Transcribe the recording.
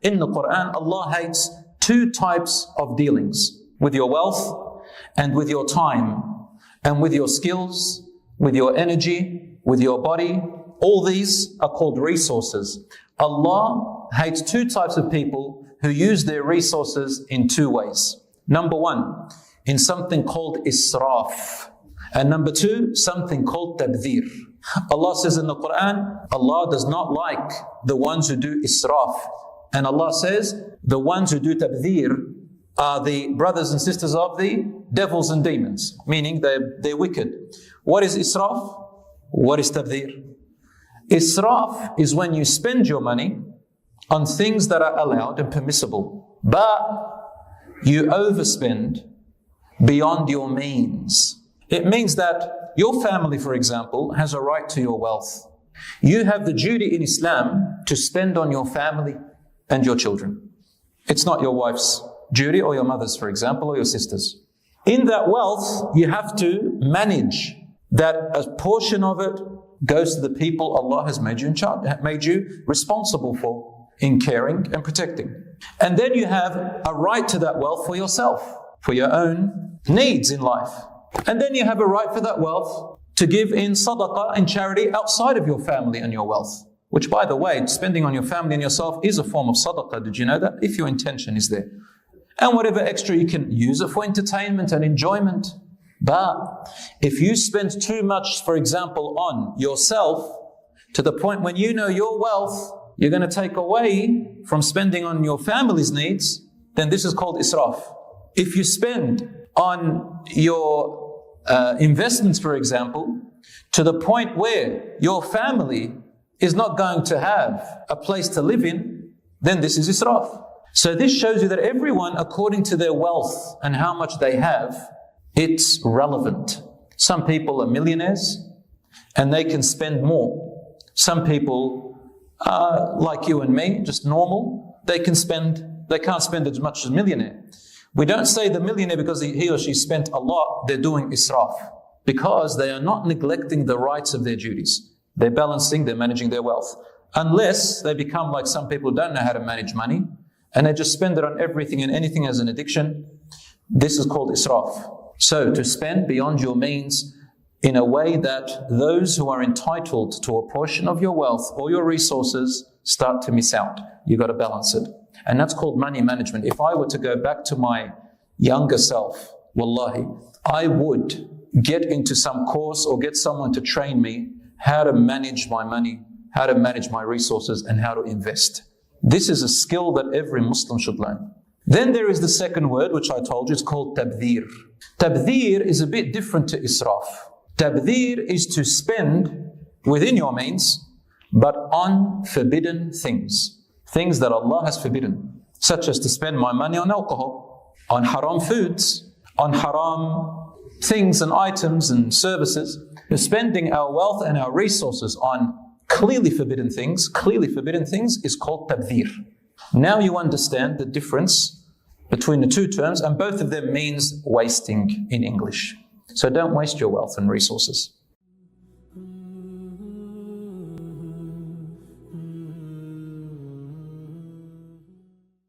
In the Quran, Allah hates two types of dealings: with your wealth and with your time and with your skills, with your energy, with your body. All these are called resources. Allah hates two types of people who use their resources in two ways. Number one, in something called israf. And number two, something called tabdhir. Allah says in the Quran, Allah does not like the ones who do israf. And Allah says, the ones who do tabdhir are the brothers and sisters of the devils and demons, meaning they're wicked. What is israf? What is tabdhir? Israf is when you spend your money on things that are allowed and permissible, but you overspend beyond your means. It means that your family, for example, has a right to your wealth. You have the duty in Islam to spend on your family and your children. It's not your wife's duty, or your mother's, for example, or your sister's. In that wealth, you have to manage that a portion of it goes to the people Allah has made you in charge, made you responsible for in caring and protecting. And then you have a right to that wealth for yourself, for your own needs in life. And then you have a right for that wealth to give in sadaqah and charity outside of your family and your wealth. Which, by the way, spending on your family and yourself is a form of sadaqah. Did you know that? If your intention is there. And whatever extra you can use it for entertainment and enjoyment. But if you spend too much, for example, on yourself, to the point when you know your wealth, you're going to take away from spending on your family's needs, then this is called israf. If you spend on your investments, for example, to the point where your family is not going to have a place to live in, then this is israf. So this shows you that everyone, according to their wealth and how much they have, it's relevant. Some people are millionaires and they can spend more. Some people are like you and me, just normal. They can't spend as much as a millionaire. We don't say the millionaire because he or she spent a lot, they're doing israf, because they are not neglecting the rights of their duties. They're balancing, they're managing their wealth. Unless they become like some people who don't know how to manage money and they just spend it on everything and anything as an addiction. This is called israf. So to spend beyond your means in a way that those who are entitled to a portion of your wealth or your resources start to miss out. You've got to balance it. And that's called money management. If I were to go back to my younger self, wallahi, I would get into some course or get someone to train me how to manage my money, how to manage my resources, and how to invest. This is a skill that every Muslim should learn. Then there is the second word, which I told you, it's called tabdhir. Tabdhir is a bit different to israf. Tabdhir is to spend within your means, but on forbidden things. Things that Allah has forbidden, such as to spend my money on alcohol, on haram foods, on haram things and items and services. We're spending our wealth and our resources on clearly forbidden things is called tabdhir. Now you understand the difference between the two terms, and both of them means wasting in English. So don't waste your wealth and resources.